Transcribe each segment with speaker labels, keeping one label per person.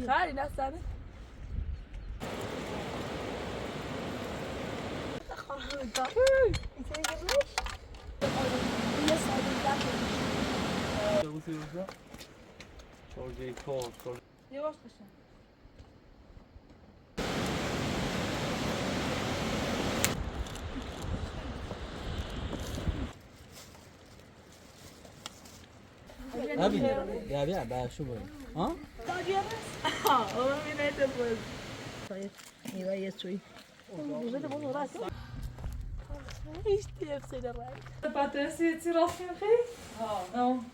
Speaker 1: خالي ناس ثانية يواش قشن
Speaker 2: أبي يا بيع بقى شو بقى ها؟
Speaker 1: والله من هيدا الفوز
Speaker 3: طيب ايوه يا شوي
Speaker 1: ايش تلبسي للرأي
Speaker 4: Patrícia tirou o ferry? Não.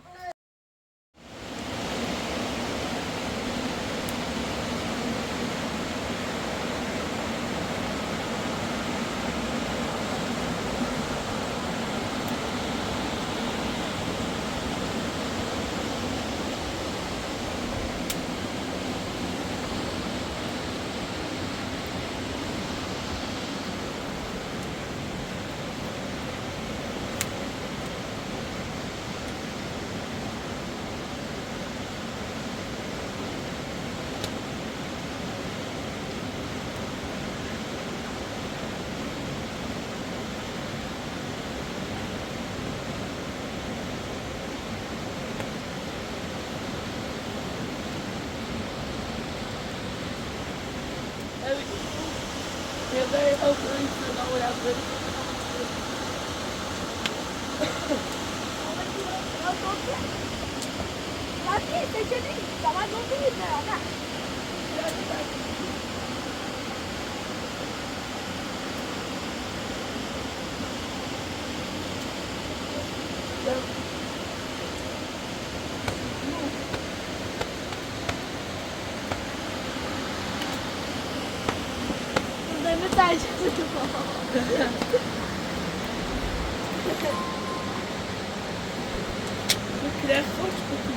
Speaker 1: You're very open to know what I'm doing. كده خوش بكي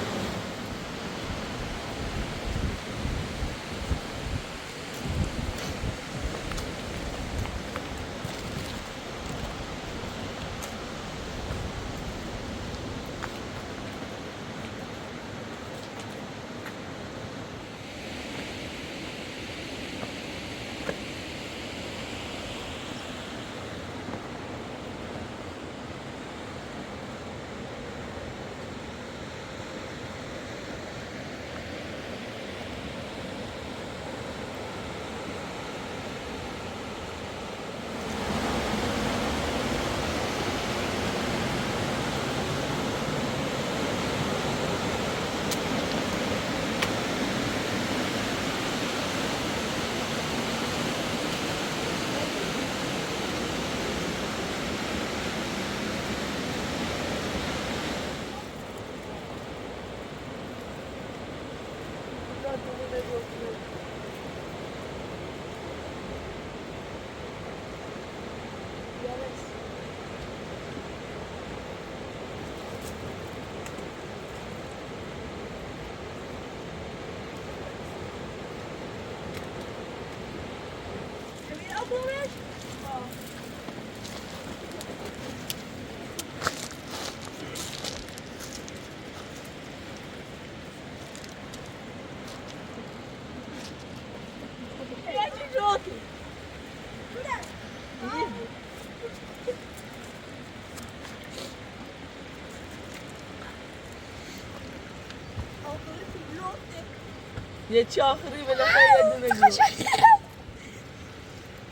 Speaker 1: يتشي آخري بلا خير دنجو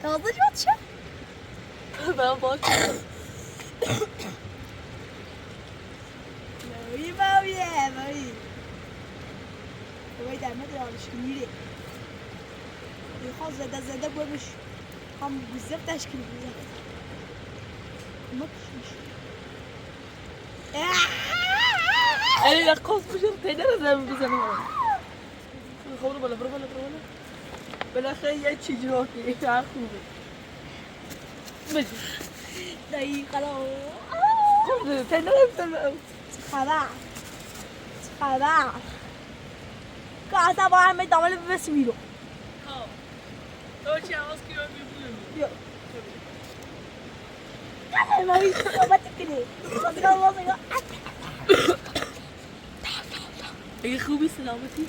Speaker 3: تفضل باتشا
Speaker 1: ben bakıyorum.
Speaker 3: ماوي ماوي ماوي هو يدعم مدري على شكل يخاص زادا بومش هم بالزبط اشكال بالزبط مكش
Speaker 1: Eliyle kozmuşum tenere zem bize ne var? Kavru bala bala bala. Bala خيّة شجوكي يا خوبي.
Speaker 3: داي خلاص
Speaker 1: كل tenere zem.
Speaker 3: خلاص كاسا بقى ما تعمل بس ميلو
Speaker 1: ها. توشي أسكي أمي بلو.
Speaker 3: ما هي ما تكني صدق الله صدق
Speaker 1: اگه خوبی سلامتی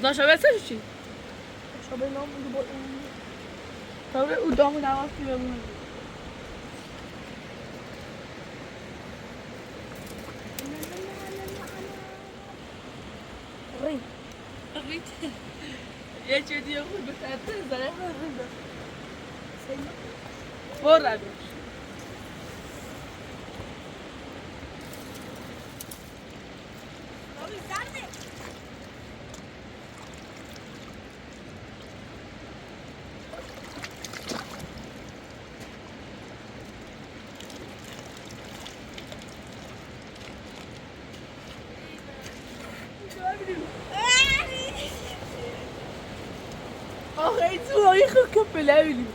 Speaker 1: داشته بسه چی؟
Speaker 3: شو به نام بگو با
Speaker 1: طور او دامو نواستی بمونه
Speaker 3: رین
Speaker 1: یه چه دیگه خود بخاطر زره برو روش آخه تو هایی خوب کپله بینیم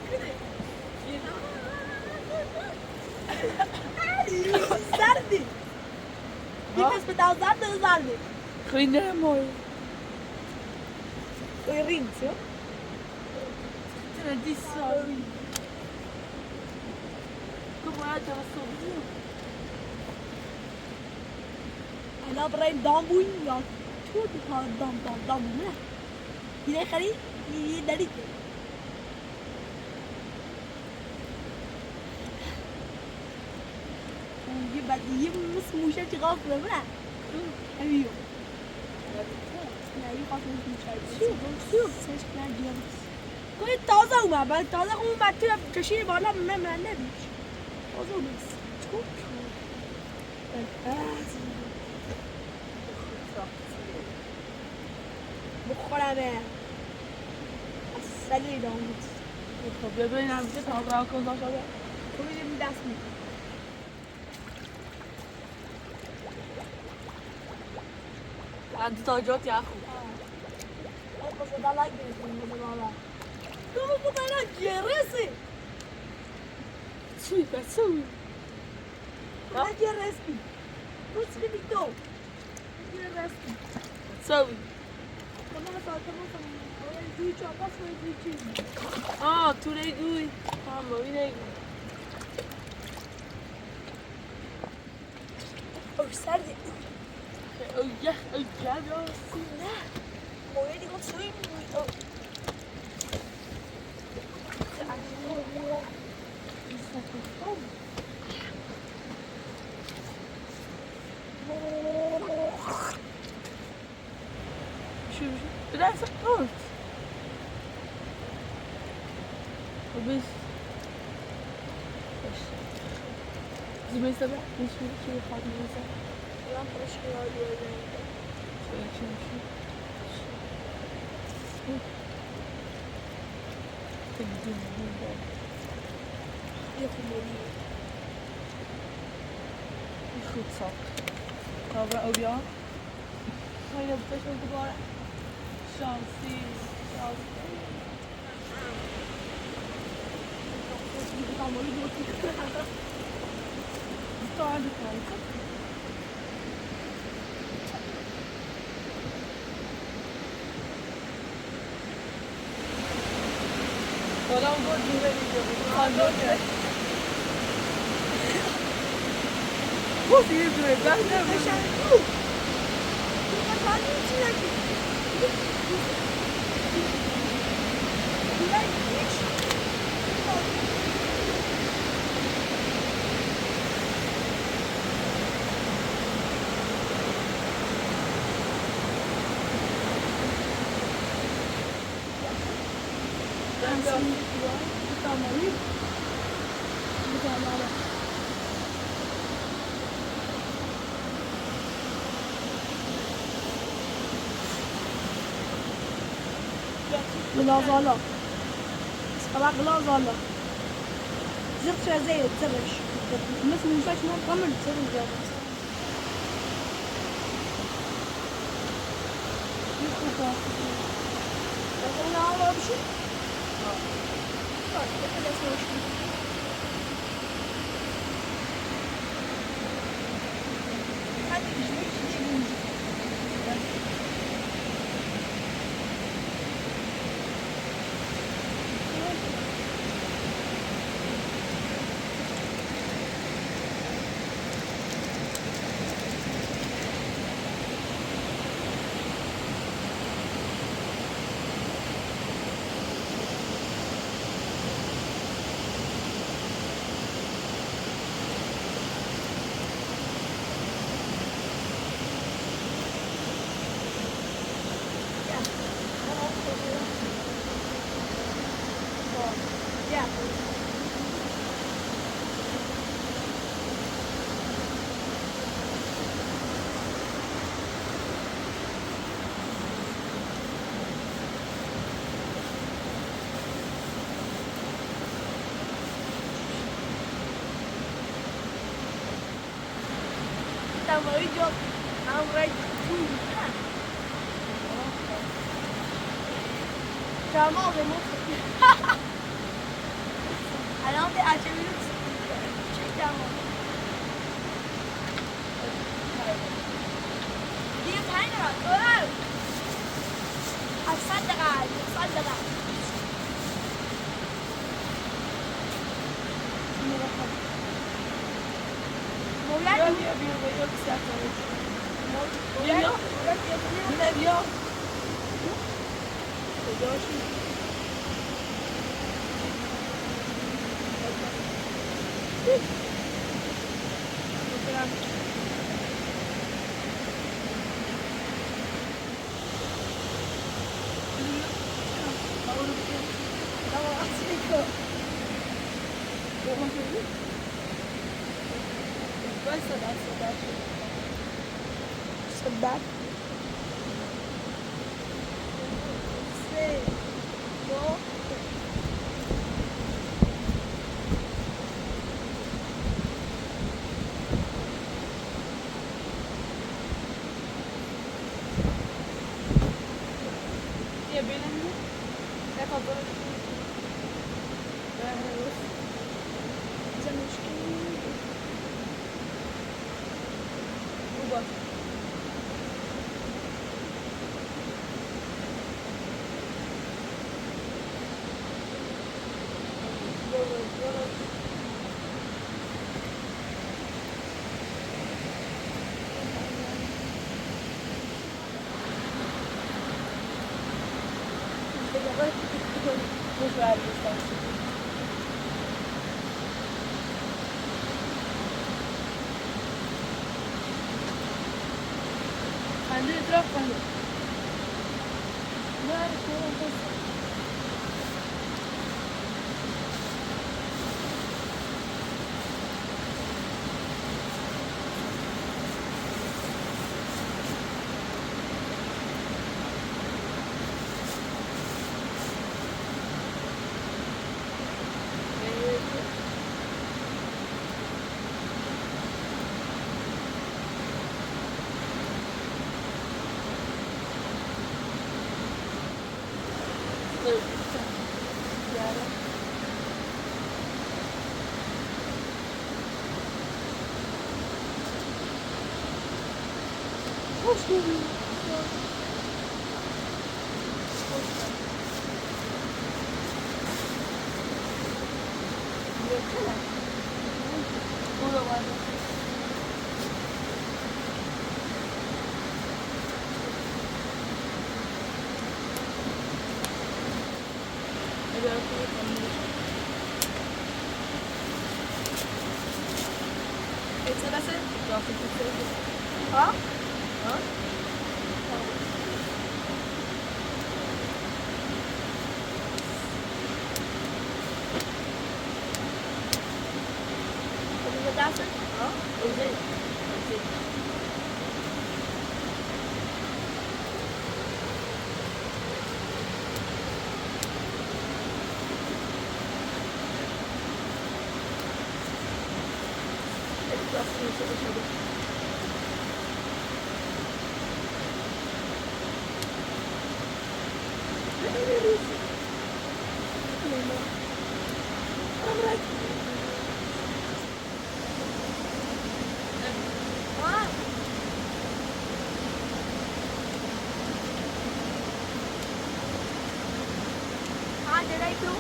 Speaker 3: زردی دیگه به داو زردی
Speaker 1: خوی نه مای
Speaker 3: رین چه؟
Speaker 1: تنه دی ساوی تو باید جمع صبحی
Speaker 3: انا برای دام بوین یا تو تا دام نه یه خری یه داری یه بعد یه موشه چی قاف بره امیو نه یه قاف موشه چی سش کنه کوی تازه اومد بعد تازه اومد تو کشید بالا من نمیش تازه اومد تو بخورمه اصلی داموز
Speaker 1: خب ببینم چه تا را کن داشته
Speaker 3: تو میدیم دست میکنم
Speaker 1: انت تا جات یا خوب
Speaker 3: بس ده لایک بزنید بالا تو بودن جرسی
Speaker 1: چی بسوی
Speaker 3: نه جرسی تو چی تو جرسی
Speaker 1: سوی
Speaker 3: تمام ساعت دوی چهار پاس دوی چیز
Speaker 1: تو نگوی tamam نگوی
Speaker 3: او سردی
Speaker 1: او یخ او گرد آسی
Speaker 3: نه مویه دیگه سوی او
Speaker 1: شو بدرس قلت وبس زي سبع مش شو خاطر مثلا
Speaker 3: لا فرش كده
Speaker 1: goed zak. Gaan we ook ja? Ga je dat best wel te worden? Chance. Sta aan de kant. Waarom wordt die weer niet? Ga door. Hoe zie je het weer? Blijf nou.
Speaker 3: غلازالا طبعا غلازالا زرت زي تزرش الناس ما ينفعش انها تكمل تسوي زيادة انا عارف شو لما يجوا I'm ready to Vraiment, vraiment. Alors, on est à 10 minutes. Check down. Die kleine, oh! الصدرة الصدرة مولانا
Speaker 1: Viens, c'est à toi. Viens. Viens.
Speaker 3: صدق
Speaker 1: Viens, Bélanie. D'accord, bon. Push right distance. عندي تروح عندي. لا
Speaker 3: ها المدرسة ada dah itu.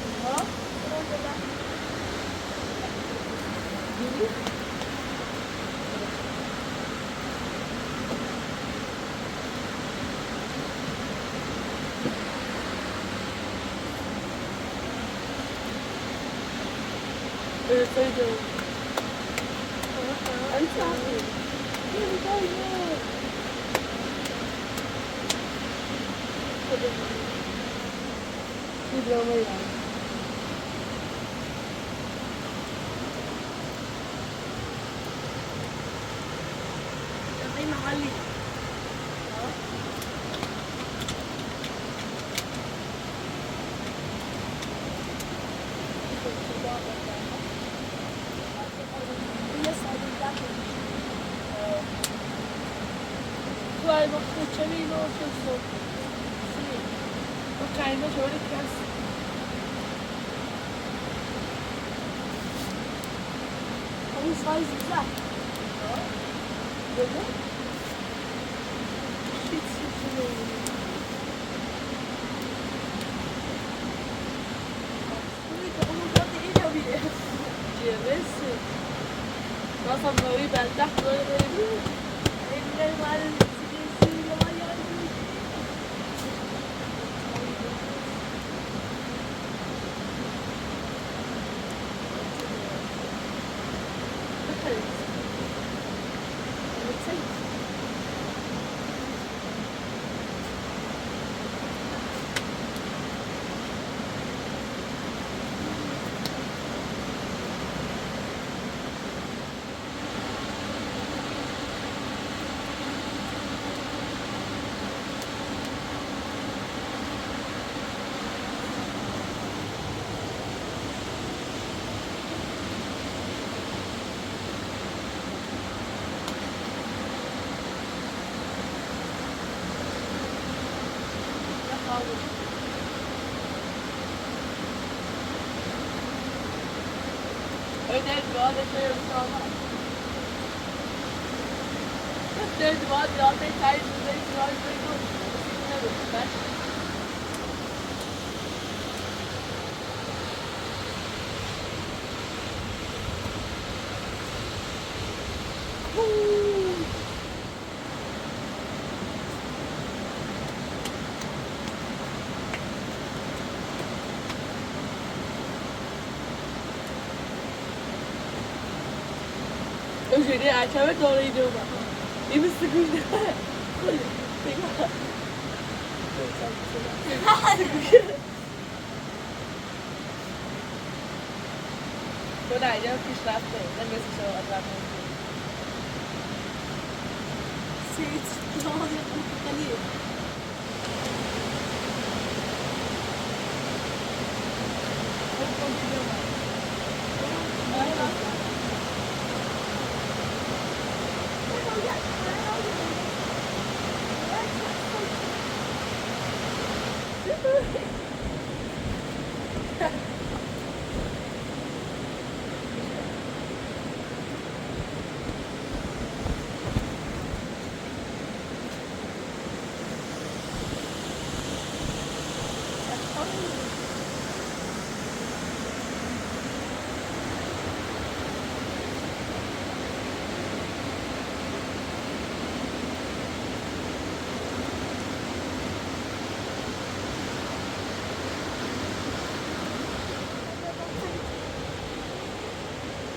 Speaker 3: Tapi mahal. Yes, I did that.
Speaker 1: dai, ma c'avevi l'occhio sotto. Sì. Ok, invece vuole che
Speaker 3: Hani size güzel.
Speaker 1: Dove?
Speaker 3: Hiç sıkıntı Bunu da iyi tabii.
Speaker 1: GMS. Nossa, meu IBL tá doido.
Speaker 3: Evler var. Sıkıntı yalan yardım.
Speaker 1: Öyle böyle şey yapıyorlar. Öyle böyle ya tek kaybında ihtimal duyuyorum. Ben özür dilerim, erkeme doğru gidiyorum ben. İyi mi sıkıştı? Chỗ này nhá, khi slap để lên bên sờ làm
Speaker 3: Seyit. Yalan yardım. Hani.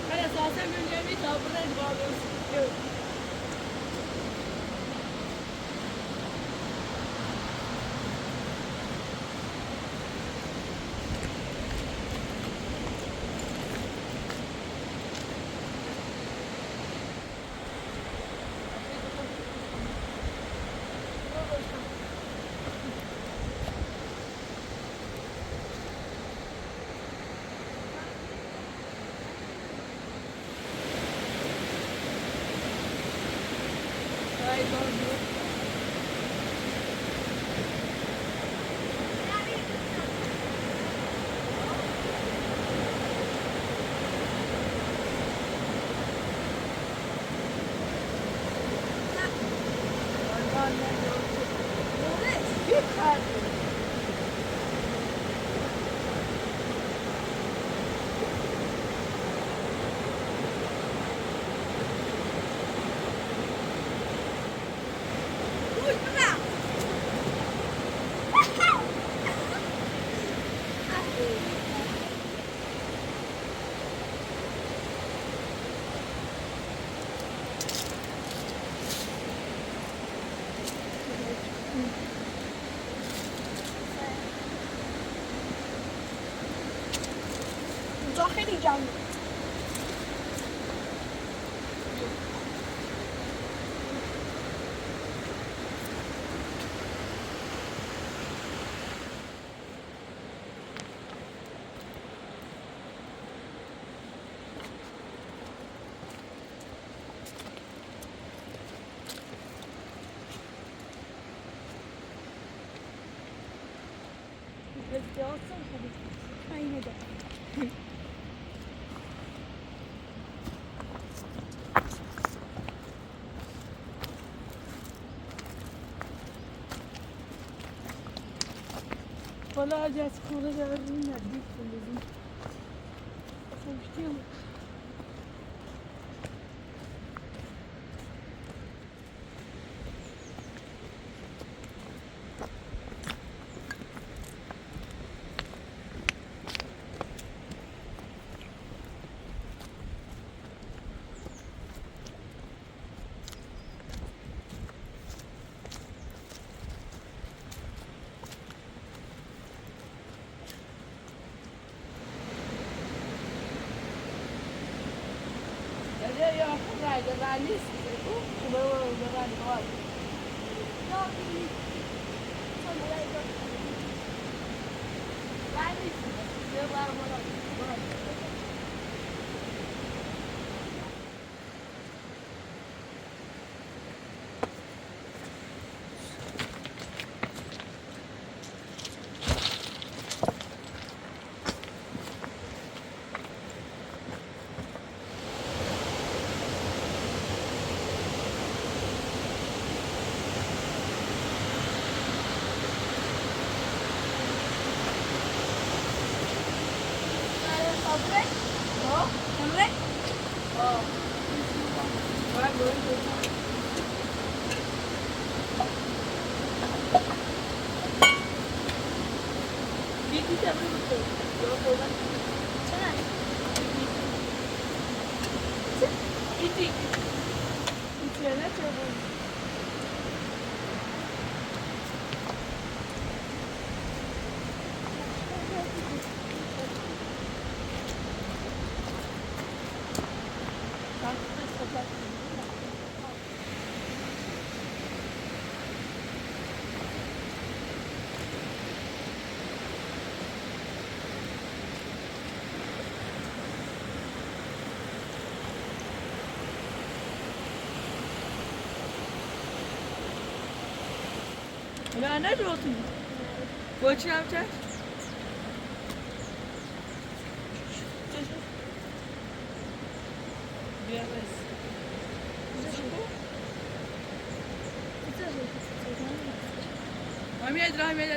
Speaker 1: Hani sosyal güncemi çarpına bağlıyorsun.
Speaker 3: خیلی جمعی Respiration خوبه. اینه ده.
Speaker 1: والا اگه از خونه در این نزدیک بودیم خوشتیم يا راجع غالي غالي غالي لا أنا جوتي وش نام تاش هم يدري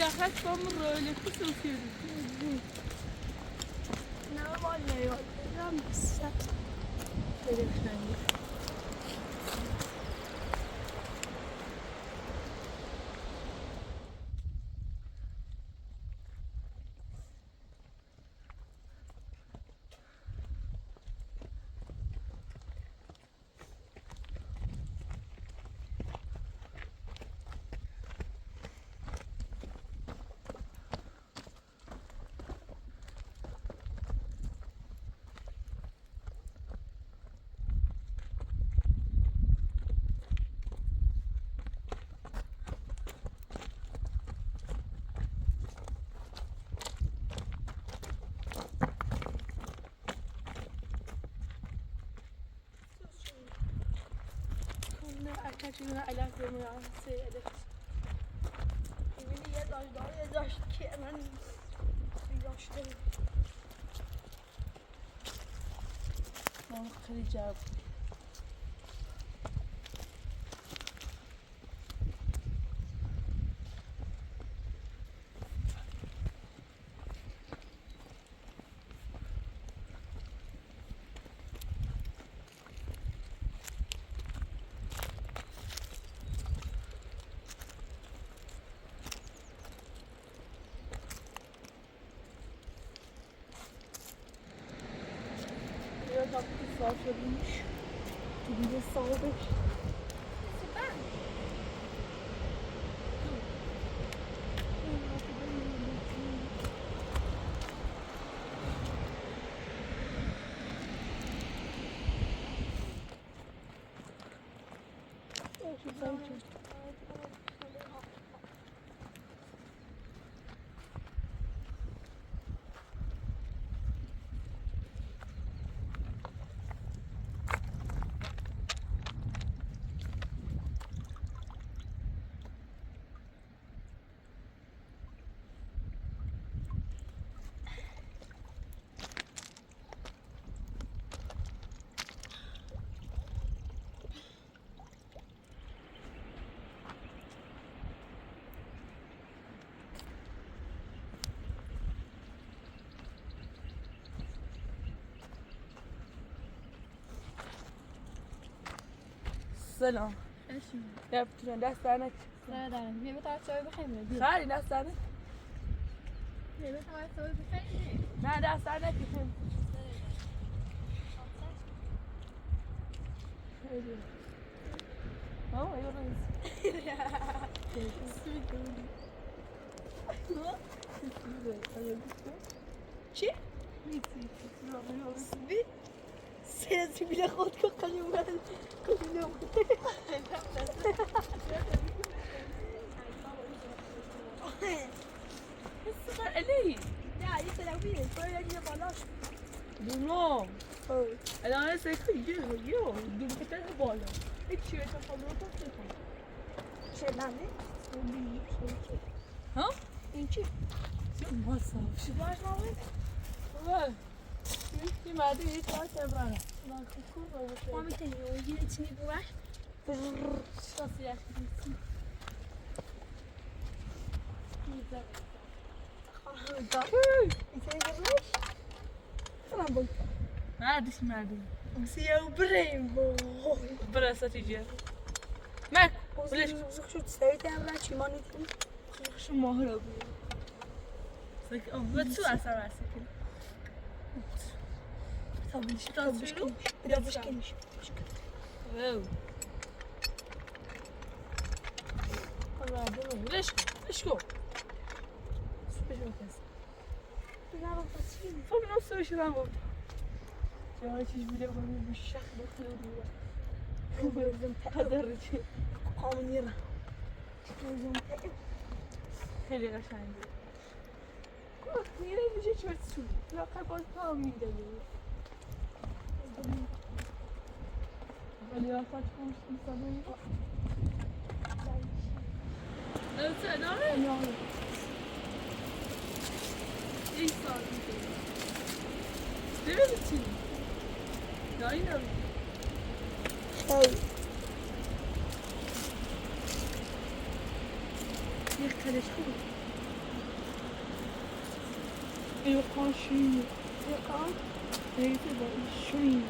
Speaker 1: دخلت بامر öyle kısıltıyordu.
Speaker 3: Ne var ne yok. Ramsa. شنو علاقة مع السيدة؟ يبيني يداش که من بیداشته
Speaker 1: خیلی جواب biraz sağ şöyleymiş. Bir de sağda. سلام یا بتونن دست درنک
Speaker 3: ندارم یه بهتر سوی بخیم
Speaker 1: خیلی دست درنک
Speaker 3: یه بهتر سوی بخیم
Speaker 1: نه دست درنک ها ایو
Speaker 3: چی؟ سبی؟ سیاسی بیله خود که خیلی من کنیم
Speaker 1: الصغر الي
Speaker 3: نه یه تلویه باید یه بالاش
Speaker 1: بونو الان سکو یو دو بکتر بالا هیچی به تفاضل کنم
Speaker 3: چه نمه؟
Speaker 1: ها؟
Speaker 3: این چی؟
Speaker 1: ما صاف
Speaker 3: چی باش نامه؟
Speaker 1: این مردی هیچ کار تبرانه
Speaker 3: ما میتونیم یه چینی بوش
Speaker 1: شخصی یکی مردش مردی
Speaker 3: سیاه بریم با
Speaker 1: برسه تیجیه مک
Speaker 3: بلش شد سریعت هم را چی ما نیتیم
Speaker 1: شو ماهرا بود سکه و تو اثر رسه کن
Speaker 3: تابلش
Speaker 1: تابلش کن
Speaker 3: تابلش کنش
Speaker 1: واو الله دلو ليش كو سبيش بس
Speaker 3: نرو بسیم
Speaker 1: فوق نفسه وش رامو جاي تيجي بلا بالشخ بخلود
Speaker 3: لازم
Speaker 1: هذا
Speaker 3: قوم يرى لازم
Speaker 1: خیلی قشنگه میره میشه چه سو لاقل باز پا میده ولی آسان چون میسازم نه این سال میده ببینید چی نه این هم یک کلش خوب يقع شيء
Speaker 3: يقع
Speaker 1: يتبع شيء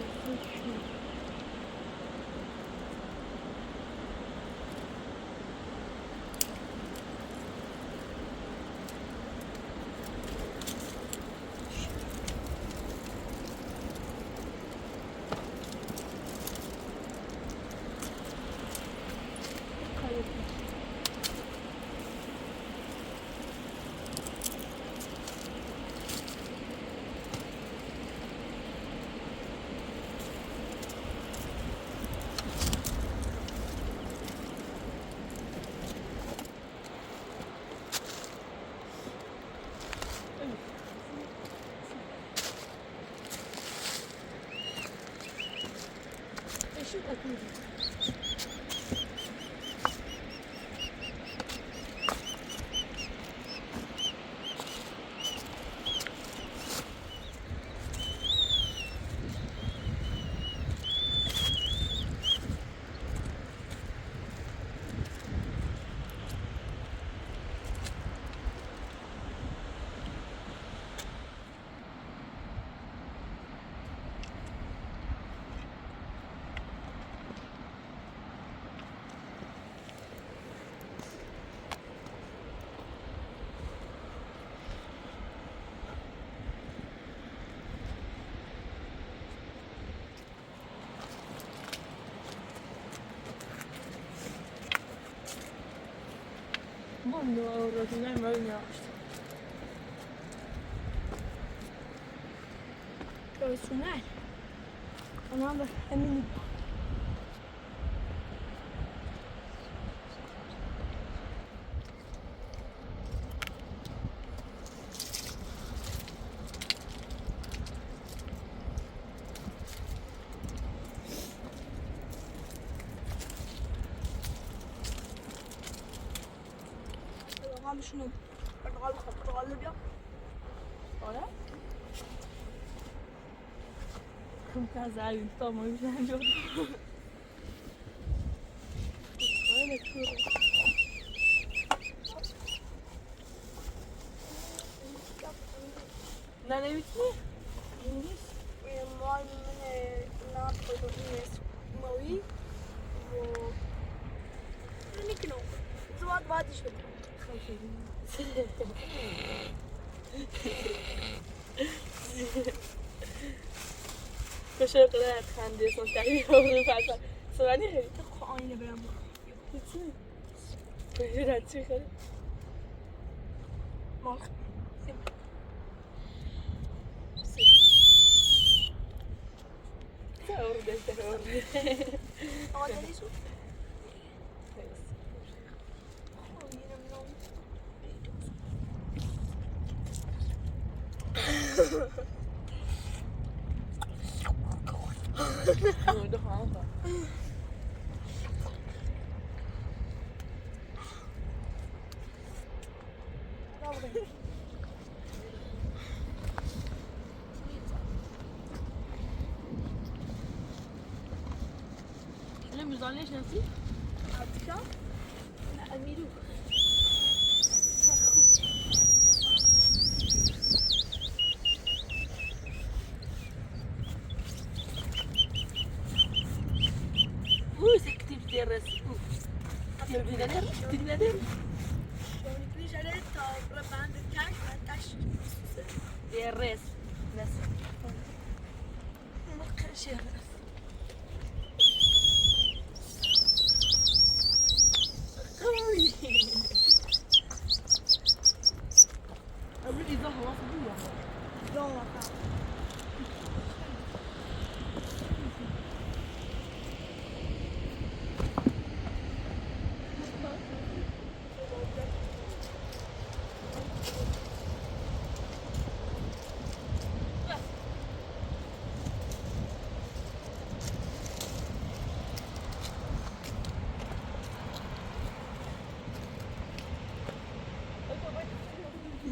Speaker 3: شو أكيد
Speaker 1: quando ora non è mai rimasto.
Speaker 3: Personel. Ona da eminim. قال شنو؟ برتقال برتقال الابيض.
Speaker 1: Olha. Um casal, toma, eu já jogo. Olha que tudo. Não é nem bitti.
Speaker 3: مال من ناقص الناس موي و نكنو زواد بادي شوي
Speaker 1: كشر قرأت خندي صوتي هوري فاتح سواني هي
Speaker 3: تقو آينه برام
Speaker 1: bitti. Buyurun çıkar.
Speaker 3: مال
Speaker 1: Sen orada işte orada.
Speaker 3: هذا ليش
Speaker 1: Orada falan da. Ne müzale nasıl?
Speaker 3: عرفتها؟ لا أميرو
Speaker 1: Música de resto. Dinlerim.
Speaker 3: شلون يجري عليه التاور بعد الكاش بعد الكاش
Speaker 1: DRS. Nasıl?
Speaker 3: ممكن شيء
Speaker 1: Öbür izah havası bu ya.
Speaker 3: يلا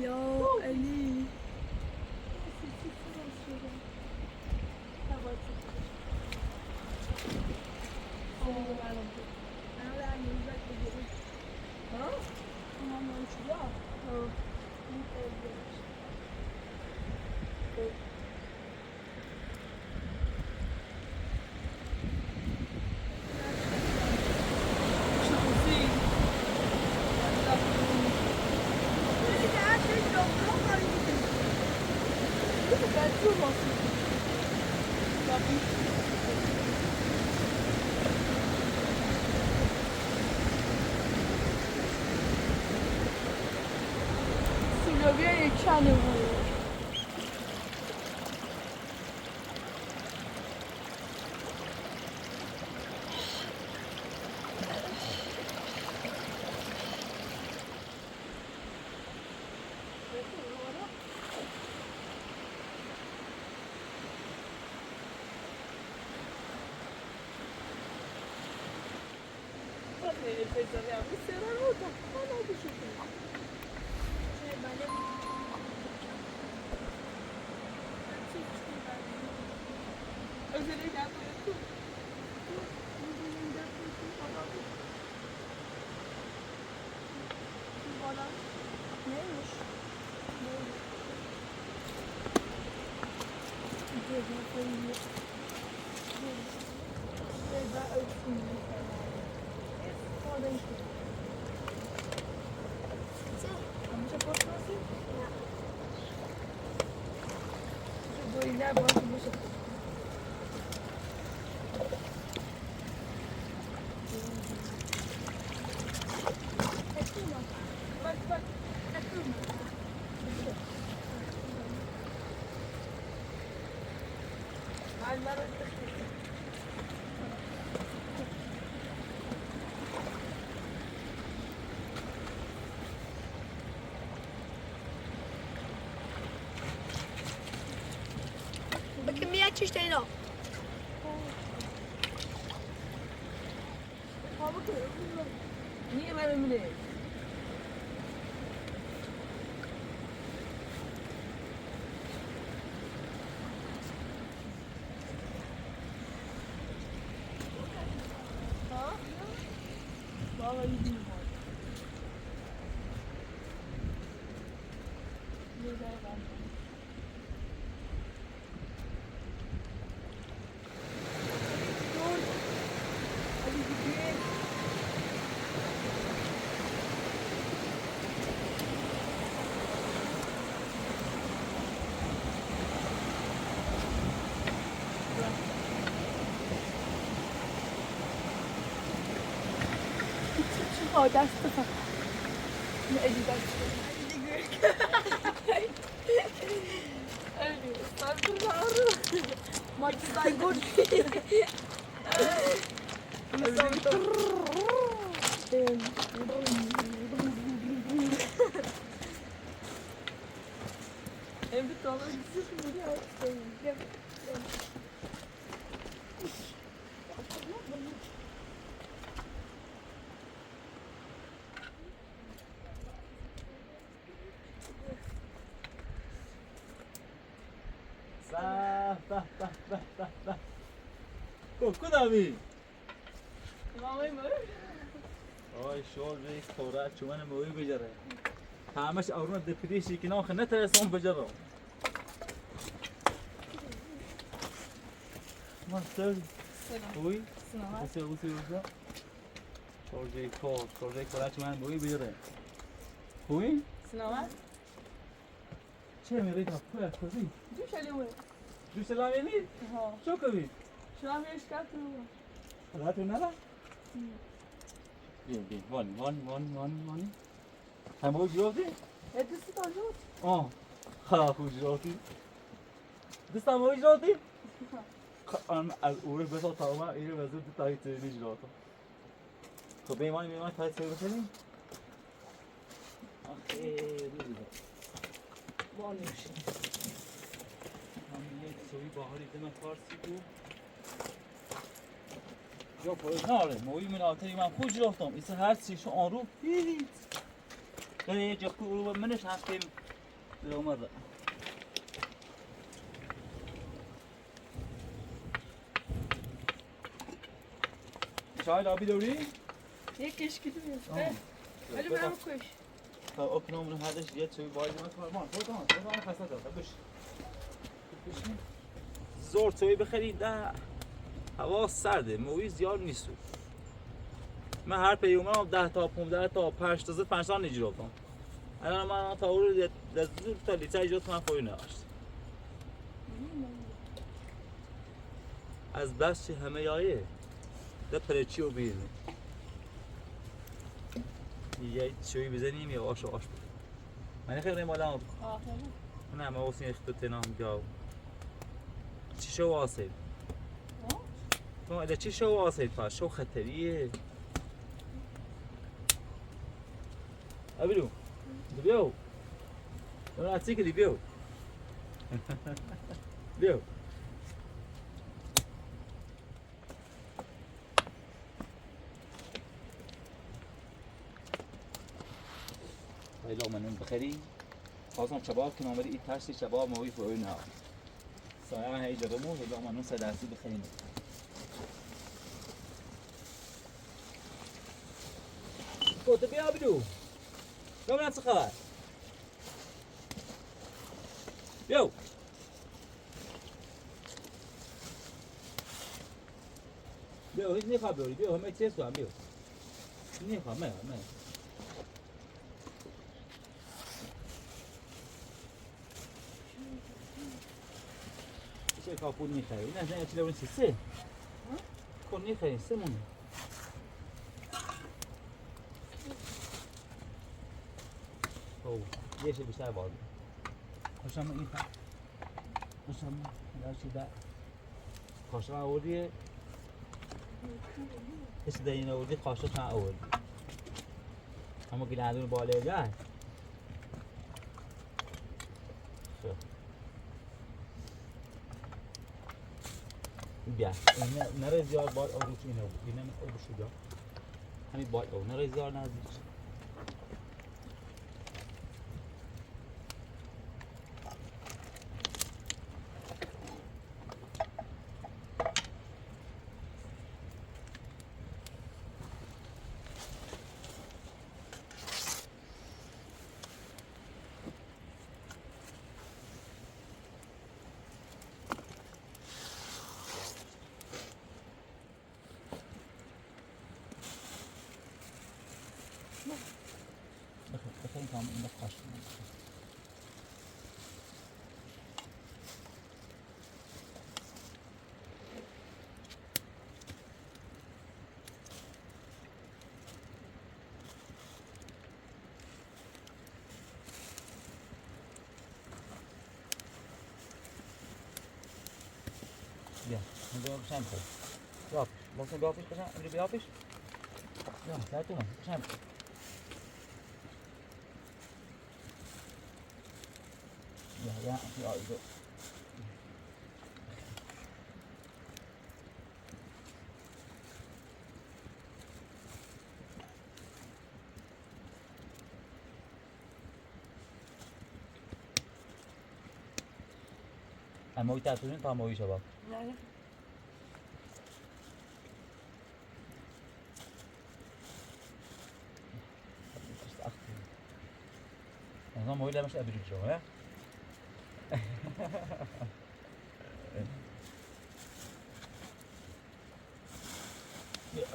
Speaker 3: يا علي أنا لا أعمل ذاك الجو.
Speaker 1: Ha?
Speaker 3: أنا ما أشوفه.
Speaker 1: Şahsi. Ben çok olsun. Tabii. Sylvia ekranı bu.
Speaker 3: Neymiş? بكميات تشترينا
Speaker 1: Niye ben ömrü? Vallahi iyi değil bu. Güzel ben. Hadi gidelim. Oh, that's the fuck. No, Eddie, that's
Speaker 2: کدامی؟
Speaker 1: Mamayı mı?
Speaker 2: آی شور ریخ خورد چون موی بجره همش آورون دپریشی که ناخه نترسم بجره ما سر خوی
Speaker 1: Sınava.
Speaker 2: بسیار شور ریخ خورد چون موی بجره خوی
Speaker 1: Sınava.
Speaker 2: چه میری تا خوی کردی؟
Speaker 1: Düş Ali bu.
Speaker 2: دوست لامی
Speaker 1: Ha.
Speaker 2: چه کردی؟
Speaker 1: Şu an bir şikayet yok.
Speaker 2: حالا تو نلا؟ بیا وانی هم موی جرافتی؟
Speaker 1: Edisi tanıyor.
Speaker 2: آه ها خوی جرافتی دستم موی جرافتی؟ از اوره بسا تا اومد اینو وزیر تو تایی تریدی جراتا خب بیمانی تایی تریدی بخیریم؟ آخه روزی بانی میشیم همین یک سوی باهاری دم فارسی بود یا پایز ناره موی من آتری من خوش جرافتم ایسا هر چیشو آن رو هیچ یعنی یه جاکو رو منش هستیم در اومده چای لابی دوری؟
Speaker 1: Niye keş gidiyor?
Speaker 2: آه.
Speaker 1: Ali ben koş.
Speaker 2: تا اکنون هدش یه چوی باید من خودم خسته دارم بش زور چوی بخرید ده هوا سرده موی زیاد نیست من هر پیومم 10 تا 15 تا 5 تا زد 5 تا نجربتم الان من تا اون زور تا لیتر ایجاد من خوری نداشت از بس چه همه یایه ده پرچی و بیرون یه چوی بزنیم یا آش بود من خیلی مالا نه ما واسه اختو تنام جاو چی شو واسه تو اده چی شو واسه پس شو خطریه ابلو بیو انا اتیک دی بیو بیو لو من بخيري خاصم شباب كانوا عمالين يتهشي شباب موي فوقنا صراحة هي جرموا لو ما نوصل داسي بخيرين كنت بيا بدو لو ما نسخر يو بيو هيك نخا بيو هم يتسوا بيو نخا ما چه کاپون میخوایی؟ نه نه چی لون سه کن میخوایی سه مون او یه چه بیشتر باید خوشم این خوشم یا چی ده قاشق آوردی کسی دین آوردی قاشق چند آوردی اما که ندون بالای ده خب بیا این نره زیاد باد آروش اینه بود اینه آروش بیا همین باد آور نره زیاد نزدیک بخیر کام این قاشق بیا اینجا بشم خود بیاپش باشم بیاپش بشم اینجا بیاپش بیا سرتونم بشم بیا بیا اینجا اما این تطورین تا ماهی شباب
Speaker 3: نه
Speaker 2: اصلا ماهی لمش ابریج شو ها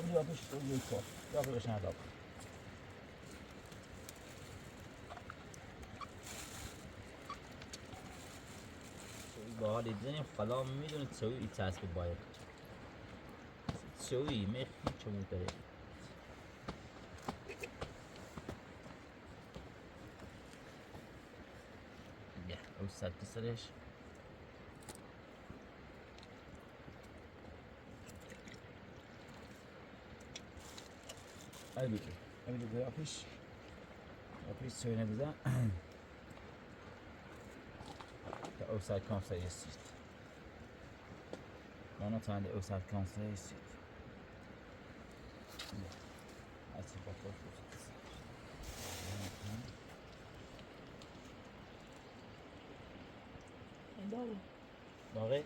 Speaker 2: بیا پیش تو یک کار بیا بهش نداب باحال بزنیم خلا میدونه تسوی این چسب باید تسوی میخی چمو داره بیا او سر کسرش ای بیا پیش سوی نبزن The outside counter is seat. One time the outside counter is seat. I see what goes
Speaker 3: داره
Speaker 2: باقی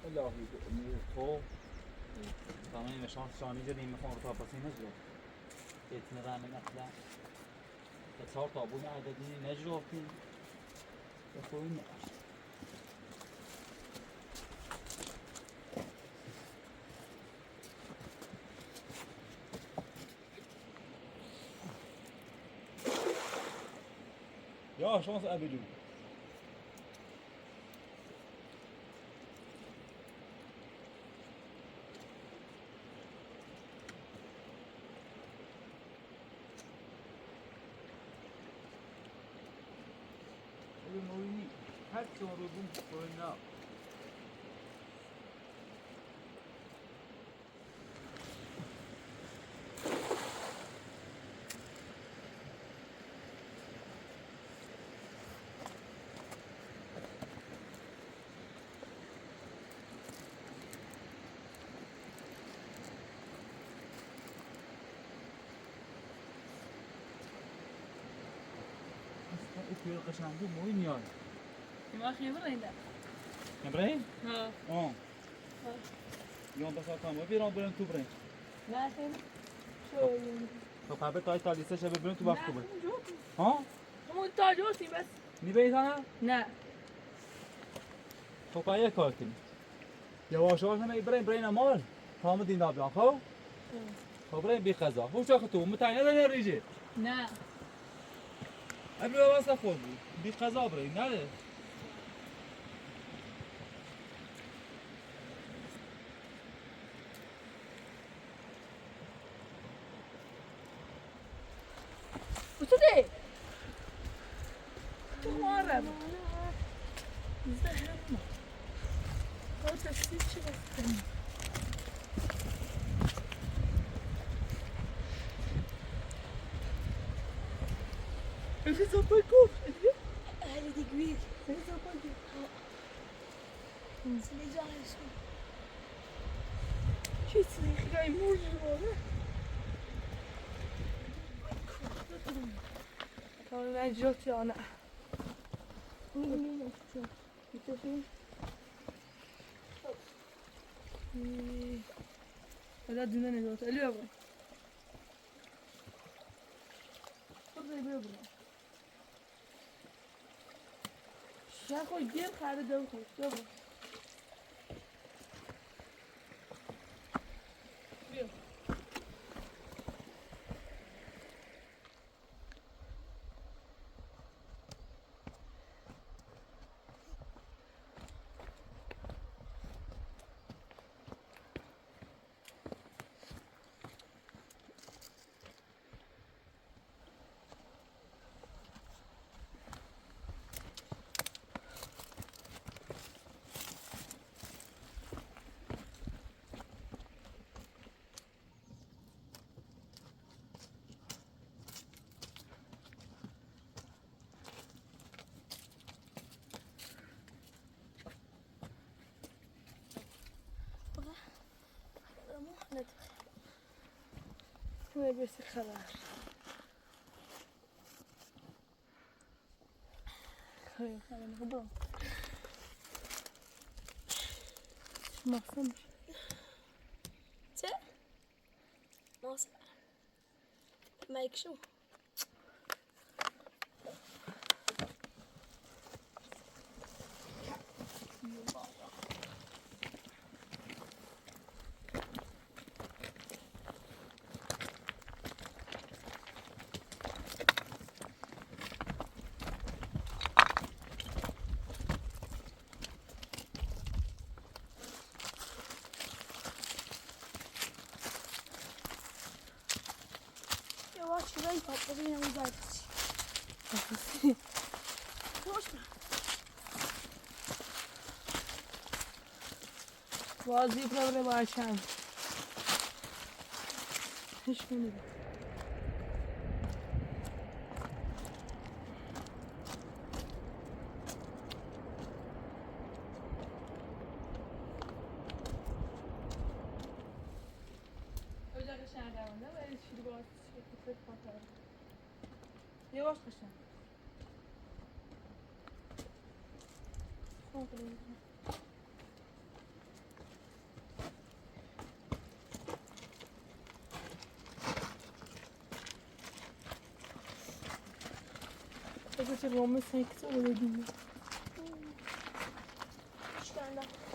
Speaker 2: الهی امید تو تمام مشان شانی جدی میخوام رو تاپاسی نجوا اتنه رامن اصلا تصور تابون عددی نجوا کی بخوین یا شانس ابدو موینی هر چون رو بون کوینا اصلا قشنگو موینیان
Speaker 1: ما خيبر هنا
Speaker 2: ابراهيم
Speaker 1: ها
Speaker 2: اه يوم بس كم وبيرون بيرون تو برين
Speaker 3: نه خیلی شو
Speaker 2: تو قبل تاي تالي سه شب بيرون تو وقت بود
Speaker 3: جو
Speaker 2: ها
Speaker 3: همون تاجوسی بس
Speaker 2: میبینید انا
Speaker 3: نه
Speaker 2: تو پای کار کنی یواش یواش نمی برین مال تمام دینا بیان خب برین بی قضا هو چه تو متعینه داری ریجه
Speaker 1: نه
Speaker 2: ابری واسه خود بی قضا برین نه
Speaker 1: شده تو مارم زهرم تو تسیب چه بستنی ایفی زبای گفت
Speaker 3: هلی دیگویی
Speaker 1: ایفی زبای گفت
Speaker 3: سلی جاهشون
Speaker 1: چی سیخی های موجی باره تا نجات یا نه
Speaker 3: میگم
Speaker 1: بلا دونه نجات الی بابا خود بیا بابا شن خوی گیر خرده دو خوی بیا بابا بیا ما بس خبر خير خلينا نغبر ما فهمش
Speaker 3: چه؟ ناصر مایک شو یواش شدای پاپ ببینم اون باید چی یواش
Speaker 1: بازی پرابله باشم هیچ کنید یواش قشنگ بذار چه رومه سکت رو بدیم
Speaker 3: اشکال نداره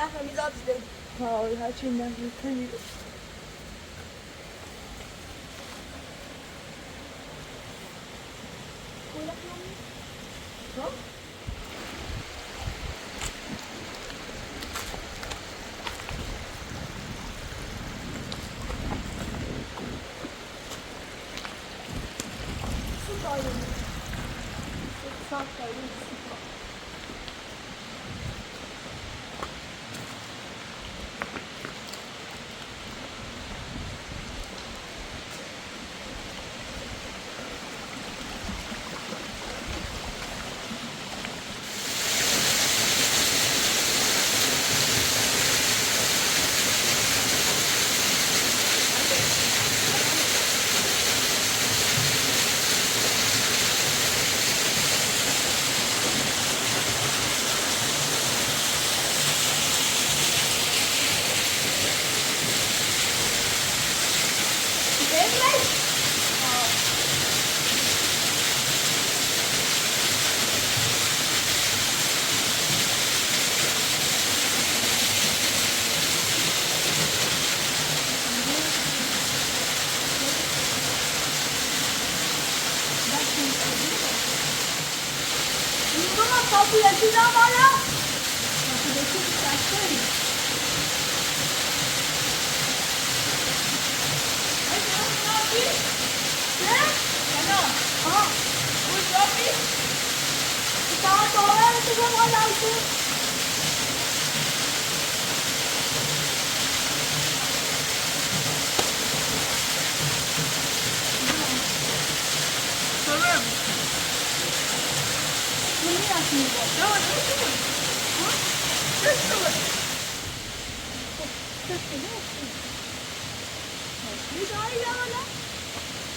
Speaker 3: نه همیزاد دیدم
Speaker 1: ها هرچی نزدیک کنید
Speaker 3: یکی دا بالا یکی دسته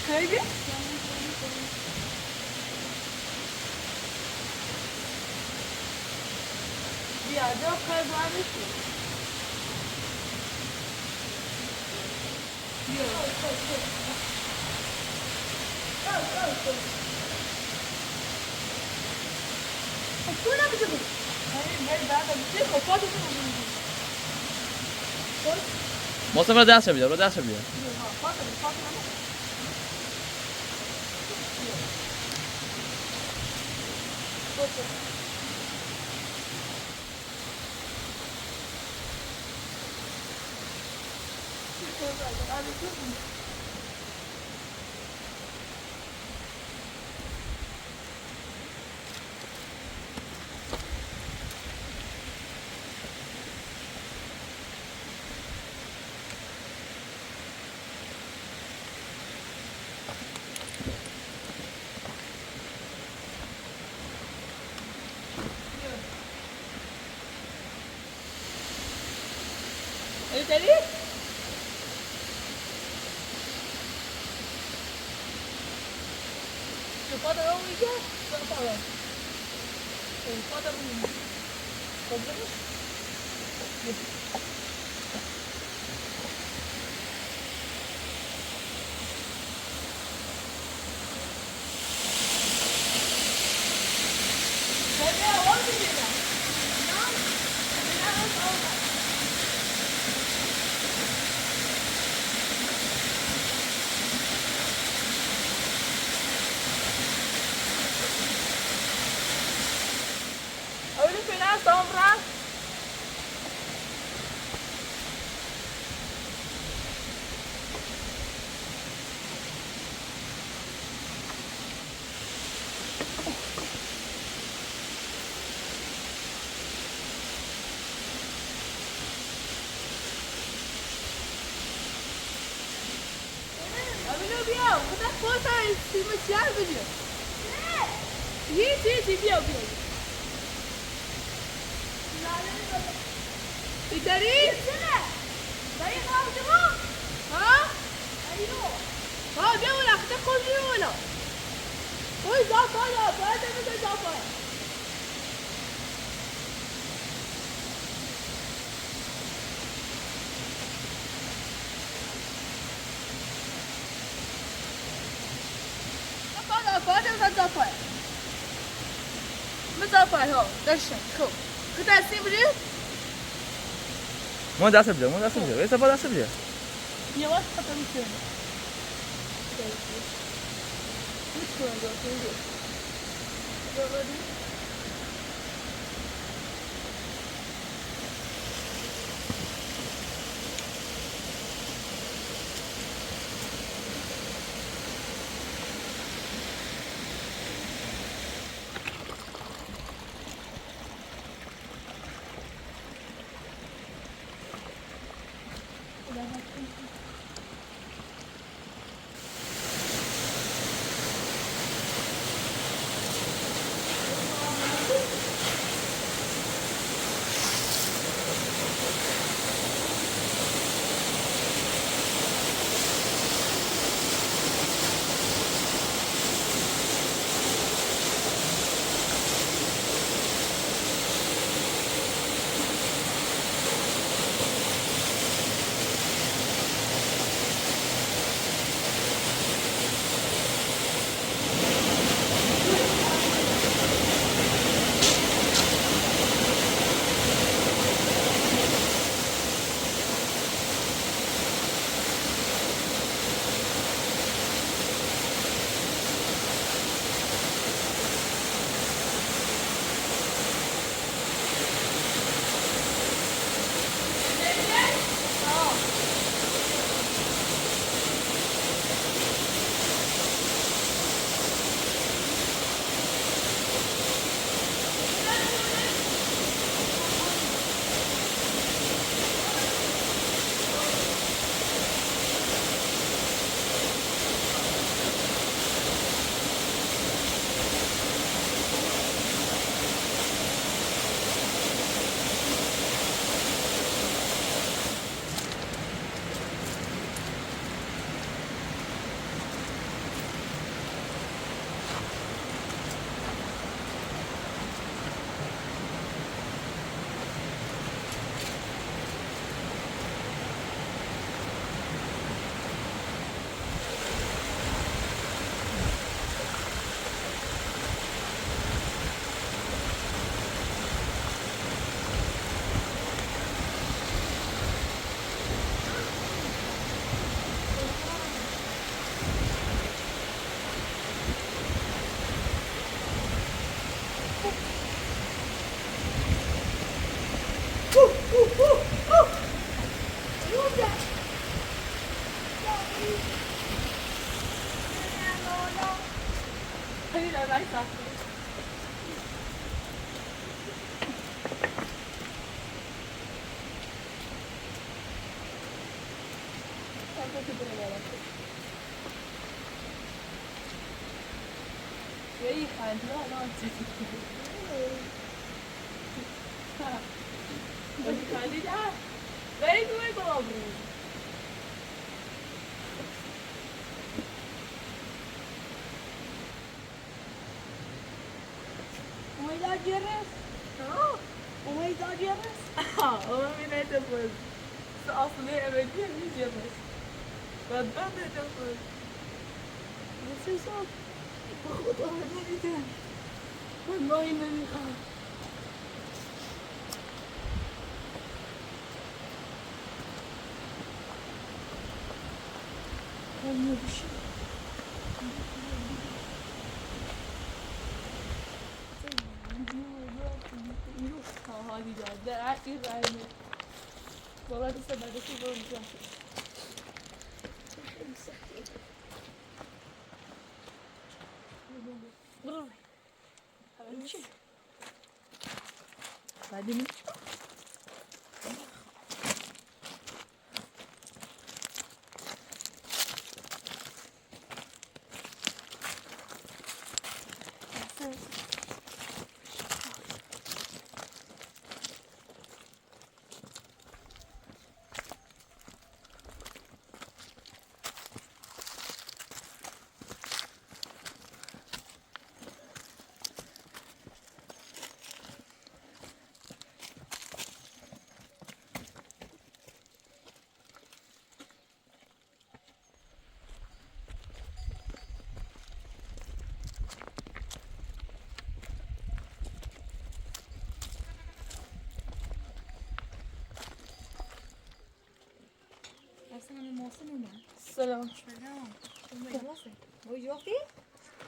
Speaker 1: خیلی؟ بیا جا خیلی باید بشی بیا
Speaker 3: تو نمیشه بود
Speaker 1: خیلی بعد بشی خب پاتو
Speaker 2: محسن برو دست بیار برو دست بیار
Speaker 1: داری؟ Tu poate rău uite? Să nu pară. Tu poate rău. Probleme? Öyle fena sonra Abi ne diyor? Bu da foto especial video. Sim, viu. تدري؟
Speaker 3: داي خاطرها
Speaker 1: ها؟
Speaker 3: ايوه
Speaker 1: ها جوله اختك كل جوله وي زعفرة هذا مثل زعفرة هذا زعفرة مثل زعفرة هو دشة خو كنت أسيبه
Speaker 2: ما دست بیار ما دست بیار ایسا با دست بیار
Speaker 1: یواش ختم شد. میتونم داشته یه خنده الان چیزی خندید برید اومه با بود
Speaker 3: Umidad Jerez?
Speaker 1: No.
Speaker 3: Umidad Jerez?
Speaker 1: Ama yine edemez. Aslında evet diyemez. Ben de edemez.
Speaker 3: Nasıl son?
Speaker 1: خدا نمیده من ماهی نمیخوام حالی داد در این رنگ بابا دست بعدش رو برمیزم بعدی می سلام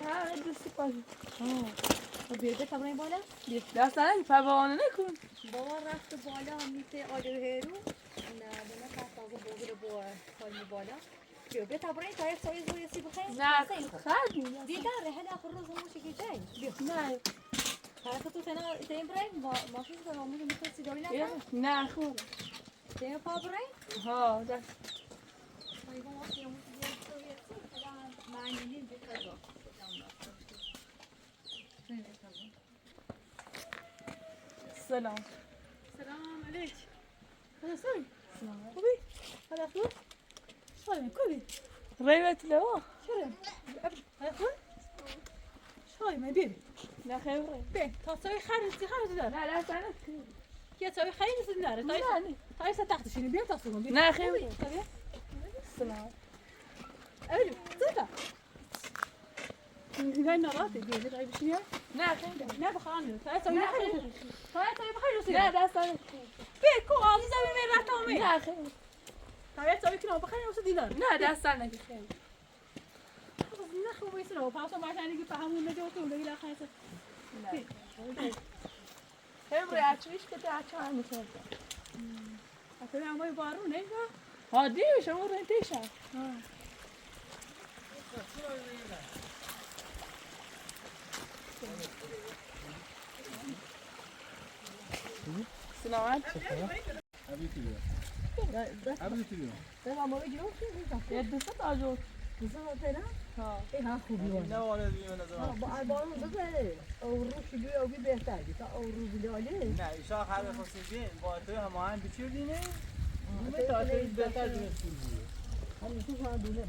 Speaker 1: ها دستی پاجو
Speaker 5: بیرده تمرین بالا؟
Speaker 1: دست نگی پروانه نکن
Speaker 5: بابا رفت بالا میته آجر هیرو نه بنا تازه بوگر با خالم بالا بیا تمرین تا یک سایز روی سی بخیر
Speaker 1: نه خیلی
Speaker 5: دیگر رحله آخر روز همون شکل جای بیا
Speaker 1: نه
Speaker 5: حرکت تو تنا تیم برای ماشین که همون میتونی سیگاری نکنی
Speaker 1: نه خوب
Speaker 5: تیم پا برای
Speaker 1: ها دست
Speaker 5: مایبا ماشین همون سیگاری معنی بکرد
Speaker 1: سلام
Speaker 5: سلام علیک
Speaker 3: Nasıl? Kubi? Hadi dur. Şöyle kubi.
Speaker 1: ریبت لوا
Speaker 3: Şöyle. Hadi dur. شوي ما بيبي
Speaker 1: نه خیلی
Speaker 3: بيه تسوي خارج دار
Speaker 1: نه دست نگی
Speaker 3: كي تسوي خارج النار طيب تحت شنو بيه تصوم بيه
Speaker 1: نه خیلی
Speaker 3: طيب
Speaker 1: سلام
Speaker 3: أولي صدق هاي نراتي بيه طيب شنو
Speaker 1: نه خیلی
Speaker 3: ما بخانه طيب تسوي
Speaker 1: نه
Speaker 3: خارج
Speaker 1: خیلی
Speaker 3: طيب خارج
Speaker 1: نه دست نگی
Speaker 3: بيه كو عزيزة من راتومي
Speaker 1: نه خیلی
Speaker 3: طيب تسوي كنا بخانه وصل دينار
Speaker 1: نه دست نگی خیلی
Speaker 3: خلاص نخو بيسرو فاصل ما عشان يجي فهموا نجوتوا ولا إلى خايسة
Speaker 1: خیلی اچویش که اچو هم میکنه
Speaker 3: أتبع عمي بارو نيجا
Speaker 1: ها دیوش اون رنتیشم سلامت
Speaker 3: ده ما بيجي روح
Speaker 1: یه دوست آجور ها
Speaker 2: نه وارد بیم نظر نه ایشا هر خصوصی با تو هماهنگ بچیر دینه دومه تا تو بهتر دونه سول بوده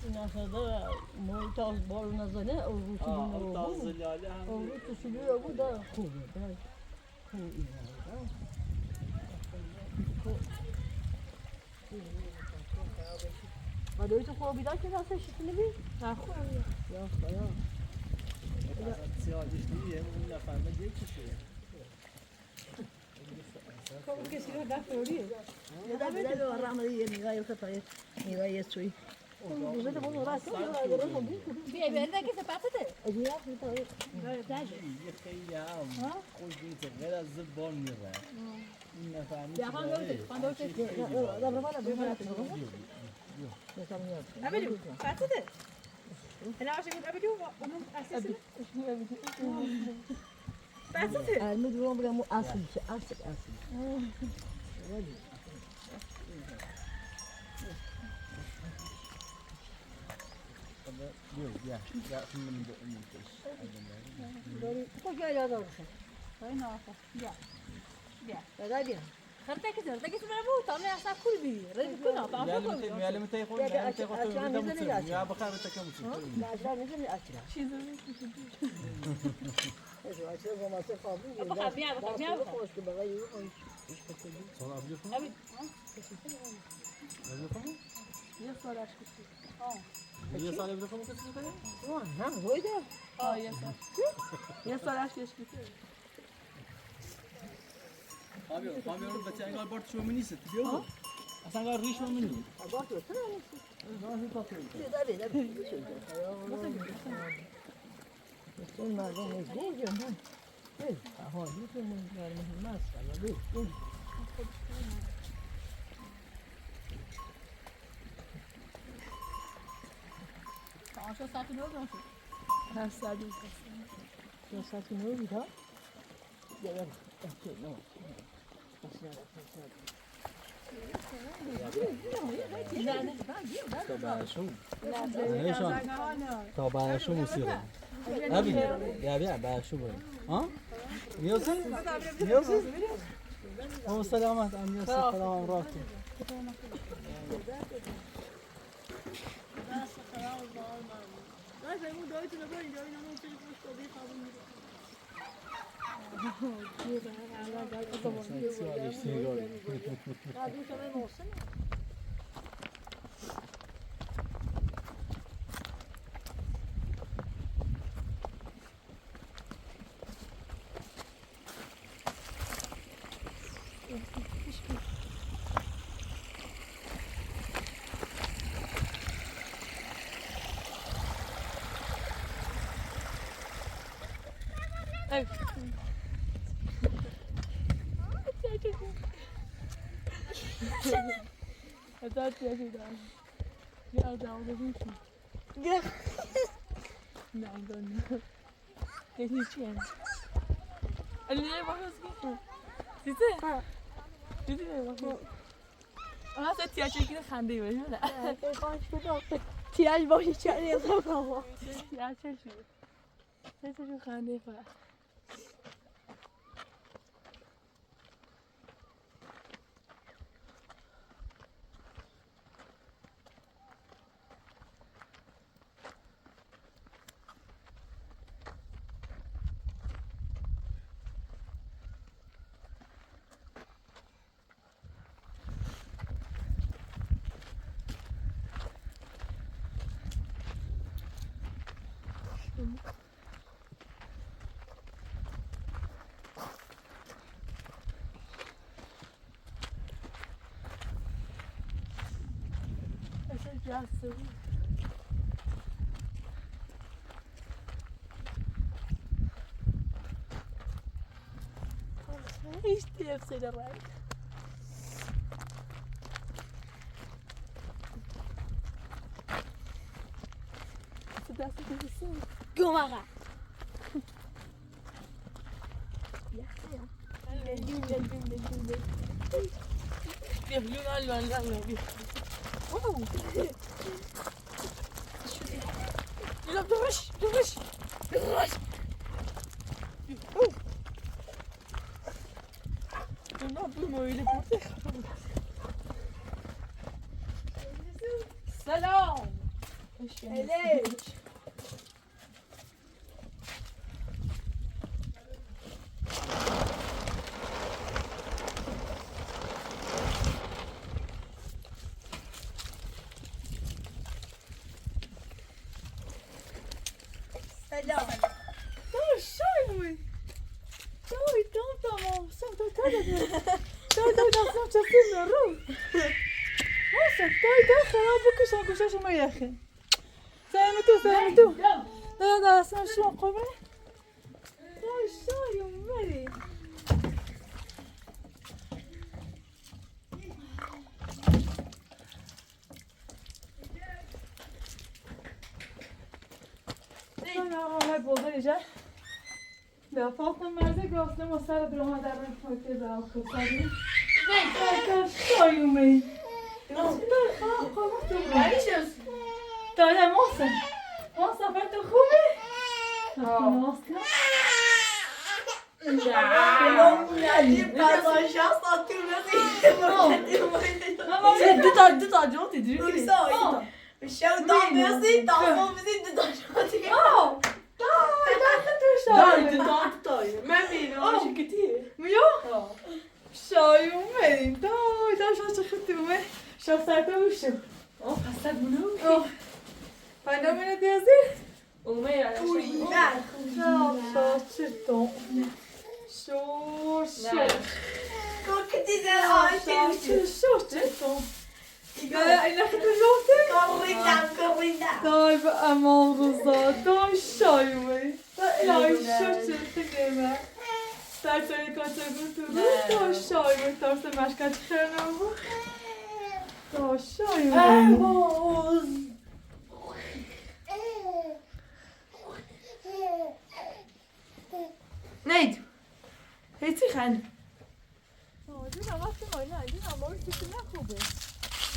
Speaker 6: این اصلا محیط از بارو نزنه او رو
Speaker 2: اون تاز لاله هم
Speaker 6: او رو تسیلی رو بود خوبه خوبه و دوی تو خوابی دار که دستش شکلی بی؟
Speaker 1: نه خوب
Speaker 6: یا خدا
Speaker 2: سیاهش دیگه اون نفهمه یکی شده
Speaker 3: como que si no da teoría
Speaker 6: یه دفعه به رحمه یه نگاهی خطایی نگاهی سوی روزه تو بود راست
Speaker 5: بیا بیا که سپاسته
Speaker 6: اجیرا میتونه
Speaker 2: یه خیلی هم خوش بیته غیر از زبان میره این نفهمی
Speaker 3: ya cuando
Speaker 6: la broma la primera
Speaker 3: Abelu, pásate. انا عشان كده ابدي ومن اساسا بس
Speaker 6: المدوام بلا مو أصل أصل. خود جاي هذا وش؟
Speaker 3: وين عارفه يا
Speaker 6: هذا بيا.
Speaker 3: خرتك كده تجي تسمع مو طالع عصا كل بي رد كنا طعم
Speaker 2: يا متى يقول يا متى يقول يا بخير متى كم
Speaker 6: لا عشان نزل أشرا.
Speaker 3: شي زين
Speaker 6: إيش أشرا ما تخافي.
Speaker 3: ابغى ابيع
Speaker 6: خوش كبغي وخوش.
Speaker 2: صار أبيكم
Speaker 3: ابي
Speaker 2: أبيكم
Speaker 3: يا صار اشكي
Speaker 2: هي صار أبيكم كسبتها
Speaker 6: وين ها هو ده.
Speaker 3: يا صار اشكي
Speaker 2: Abi onu da sen galiba şu minisi biliyor musun? Sen galiba riş mi mini?
Speaker 6: أبغى ترى. ده بي ده بي. بس ما ده مزبوط جدا. إيه هو مثل من الناس على بيت.
Speaker 3: عشان ساعة نوم
Speaker 1: هر ساعت
Speaker 6: شو ساعة نوم ده؟ يا يلا. أوكي نوم.
Speaker 2: طب بعد شو مصيره؟ أبي يا بيع بعد شو بقى؟ ها؟ يوسف؟ يوسف؟ هو سلامات عم يوسف سلام راكب.
Speaker 1: هتعرف يا كده يا داود ممكن نعم دون تكنيشن اللي بحس كده دیده؟ دیدی نگاه آها تو تیاچه که خنده باشه نه
Speaker 3: تیاج باشه چه نیازم بابا
Speaker 1: تیاچه شو سه خنده فقط جاسو ايش نفسي دراي صدق
Speaker 3: قوم اغا
Speaker 1: يلا درش درش درش ne yapayım öyle burada?
Speaker 3: سلام
Speaker 1: Elek.
Speaker 3: سلام
Speaker 1: Şöyle. Tamam. Sen de nasıl çekiyorum? Olsun. خراب بكش أقول شو ما يا أخي. سلامتو. لا أسمع شو قبل. شو يا مري. های بزرگه به فاطمه مرزه گفته ما سر درما در این فایده را خواستیم نه شایومی داده محسن فرد خوبه؟ محسن
Speaker 6: دو تا جوتی دیگه
Speaker 1: شایومه دای شاشه خطومه شافترده بوشو
Speaker 4: پس بونو
Speaker 1: پیدا منه دیازی
Speaker 4: اومه
Speaker 1: شاشه تو شاشه شاشه تو اینا خیلی جوته دای به امان روزا دای شایومه دای شاشه تگیمه در توی کاچه گوتو دای شایومه تارس مشکت خیرنم دای شایومه
Speaker 6: Nee, heet zich aan.
Speaker 1: Dit nou wat mooi, nou, dit nou mooi, dit is nou goed.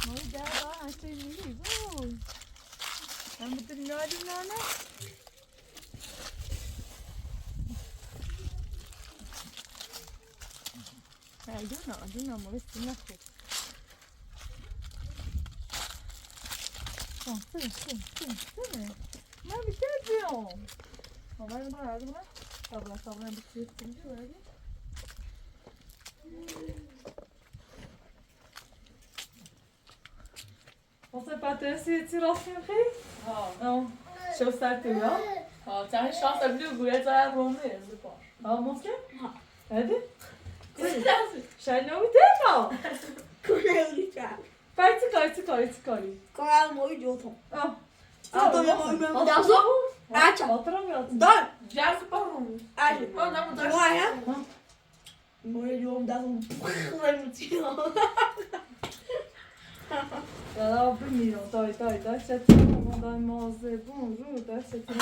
Speaker 1: Mooi daar, hij steekt niet. Oh. Dan moet er nou doen, nou, nou. Ja, doe nou, maar dit is nou goed. Oh, stil. Maar wie kijkt weer om? Oh, wij gaan eruit, maar. Sabla bir şey şöyle. Você patece tirou filme? Não. Show start ya.
Speaker 4: ها تعال شانس بلو گویا تا رومه زپا
Speaker 1: Ha maske? Hadi. Şay ne uydurma? Kaytı. Ah. Hatırlamıyorum.
Speaker 4: جاز پارم
Speaker 1: Ja, bilmiyorum. Daj, çetin. Daj mağaza. Bunu, daj çetin.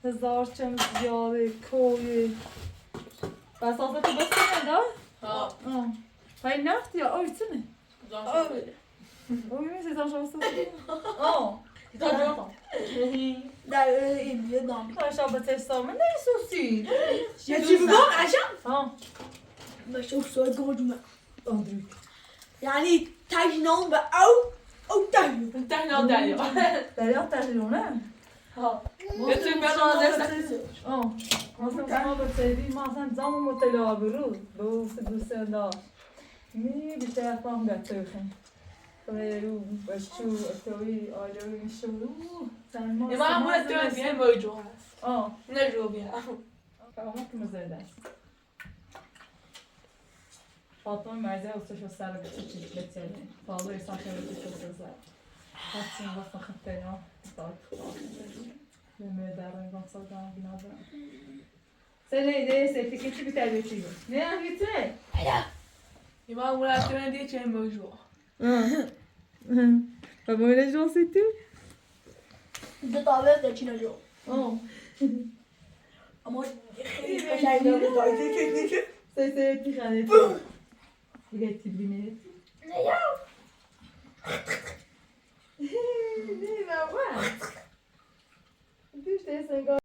Speaker 1: Hezarçem ziyade, koyu. Ben salsa tu basın da?
Speaker 4: ها
Speaker 1: Hayır ne yaptı ya? Ay, içine. Oy, siz aşağısı. Oh. Aşağı batestamı ne istiyorsun? Ha. Andrük.
Speaker 3: يعني تاجنون بأو أو تاجنون
Speaker 4: انتهينا داليا
Speaker 1: Derya terliyor ne?
Speaker 4: ها يترك بيضا درسك
Speaker 1: Oh. Aslında sana da sevdiğim sen zaman mutlu aburu. Bu sıkıntı da. Ne bir şey yapmam gerekiyor. Pero başı atoy alıyorum şunu. Sen
Speaker 4: يا ما مو الدول فيها موجوع
Speaker 1: Oh.
Speaker 4: نرجو بيها
Speaker 1: Ama kim eder? Fatma Merze usta şu sarı bir çiçek beteli. Fazla insan şöyle çok güzel. Hatta bak hatta ya. Start. Ve mederin baksadan binada. Sen neydi? Sertifikatı bir terbiyesiyle. Ne yapıyorsun?
Speaker 4: يا ما مو الدول دي فيها موجوع
Speaker 1: Böyle dans ettim.
Speaker 3: ده طابق ده چی نجو
Speaker 1: Oh.
Speaker 3: اما خیلی قشنگه
Speaker 1: Ses etti hani. Üretti beni.
Speaker 3: نه یا
Speaker 1: Ne var? Bir şey sen